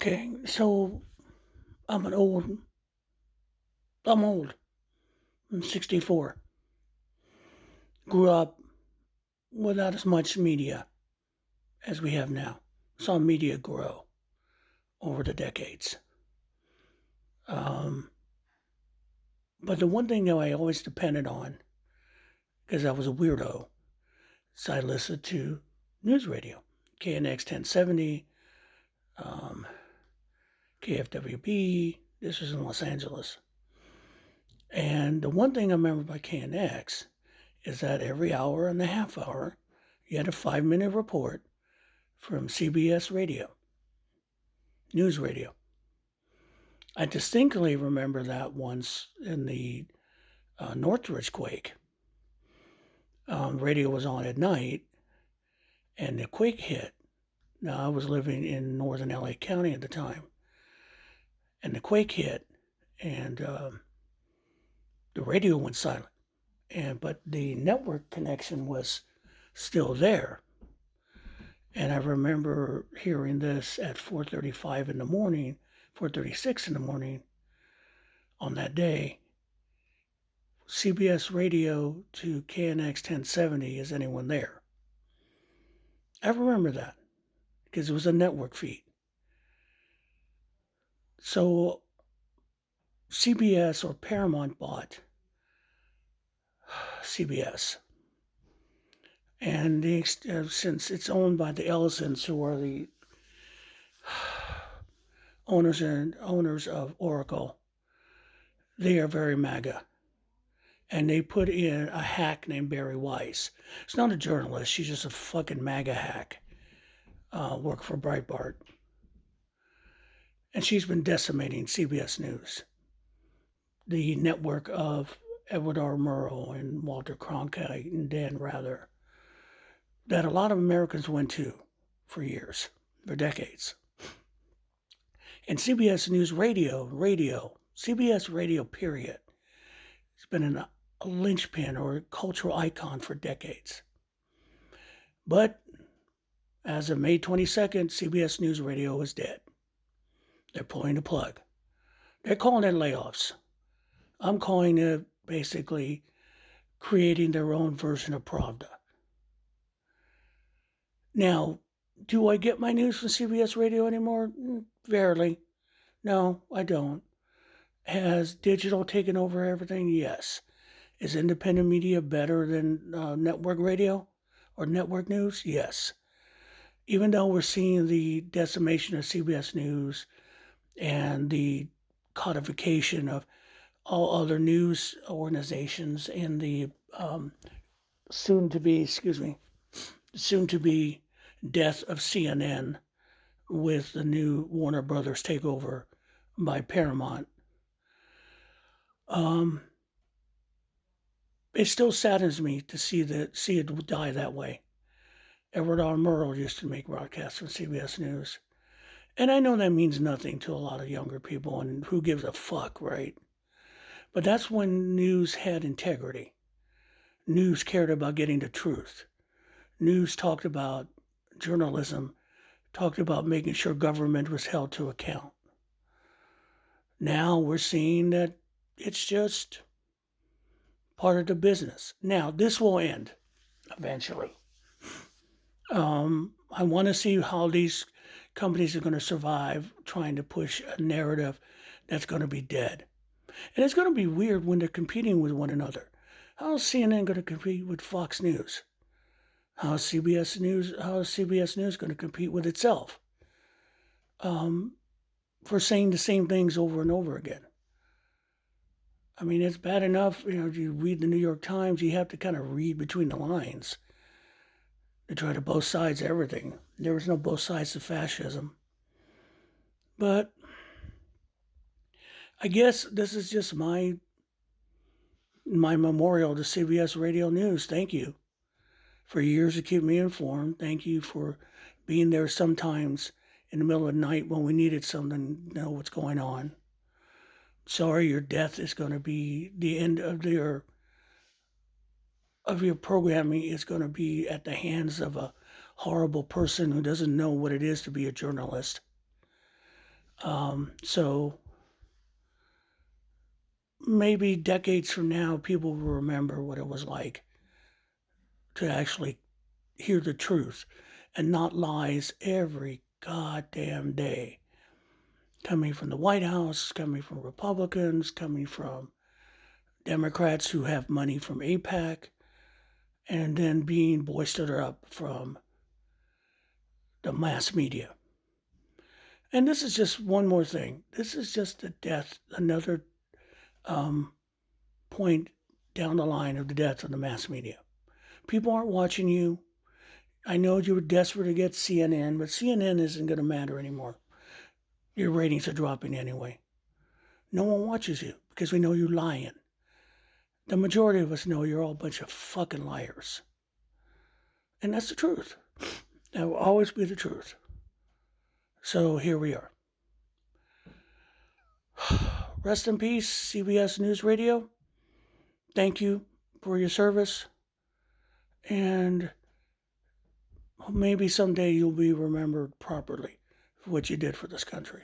Okay, so I'm an old, I'm old. I'm 64. Grew up without as much media as we have now. Saw media grow over the decades. Um, but the one thing that I always depended on, because I was a weirdo, is I listened to news radio, KNX 1070, um, KFWB. This was in Los Angeles. And the one thing I remember by KNX is that every hour and a half hour, you had a 5-minute report from CBS Radio, news radio. I distinctly remember that once in the Northridge quake. Radio was on at night, and the quake hit. Now, I was living in northern LA County at the time, and the quake hit, and the radio went silent. But the network connection was still there. And I remember hearing this at 4:35 in the morning, 4:36 in the morning on that day. CBS Radio to KNX 1070, is anyone there? I remember that because it was a network feed. So CBS or Paramount bought CBS. And since it's owned by the Ellisons, who are the owners of Oracle, they are very MAGA. And they put in a hack named Barry Weiss. She's not a journalist. She's just a fucking MAGA hack. Worked for Breitbart. And she's been decimating CBS News, the network of Edward R. Murrow and Walter Cronkite and Dan Rather, that a lot of Americans went to for years, for decades. And CBS News Radio, CBS Radio, period, has been a linchpin or a cultural icon for decades. But as of May 22nd, CBS News Radio is dead. They're pulling the plug. They're calling it layoffs. I'm calling it basically creating their own version of Pravda. Now, do I get my news from CBS Radio anymore? Barely. No, I don't. Has digital taken over everything? Yes. Is independent media better than network radio or network news? Yes. Even though we're seeing the decimation of CBS News and the codification of all other news organizations in the soon to be death of CNN with the new Warner Brothers takeover by Paramount. It still saddens me to see it die that way. Edward R. Murrow used to make broadcasts from CBS News. And I know that means nothing to a lot of younger people, and who gives a fuck, right? But that's when news had integrity. News cared about getting the truth. News talked about journalism, talked about making sure government was held to account. Now we're seeing that it's just part of the business. Now, this will end eventually. I want to see how these companies are going to survive trying to push a narrative that's going to be dead. And it's going to be weird when they're competing with one another. How is CNN going to compete with Fox News? How is CBS News going to compete with itself? For saying the same things over and over again. I mean, it's bad enough, you read the New York Times, you have to kind of read between the lines. They try to both sides of everything. There was no both sides to fascism. But I guess this is just my memorial to CBS Radio News. Thank you for years to keep me informed. Thank you for being there sometimes in the middle of the night when we needed something to know what's going on. Sorry, your death is going to be the end of your programming is going to be at the hands of a horrible person who doesn't know what it is to be a journalist. So maybe decades from now, people will remember what it was like to actually hear the truth and not lies every goddamn day. Coming from the White House, coming from Republicans, coming from Democrats who have money from AIPAC, and then being boosted up from the mass media. And this is just one more thing. This is just the death, another point down the line of the death of the mass media. People aren't watching you. I know you were desperate to get CNN, but CNN isn't going to matter anymore. Your ratings are dropping anyway. No one watches you because we know you're lying. The majority of us know you're all a bunch of fucking liars. And that's the truth. That will always be the truth. So here we are. Rest in peace, CBS News Radio. Thank you for your service. And maybe someday you'll be remembered properly for what you did for this country.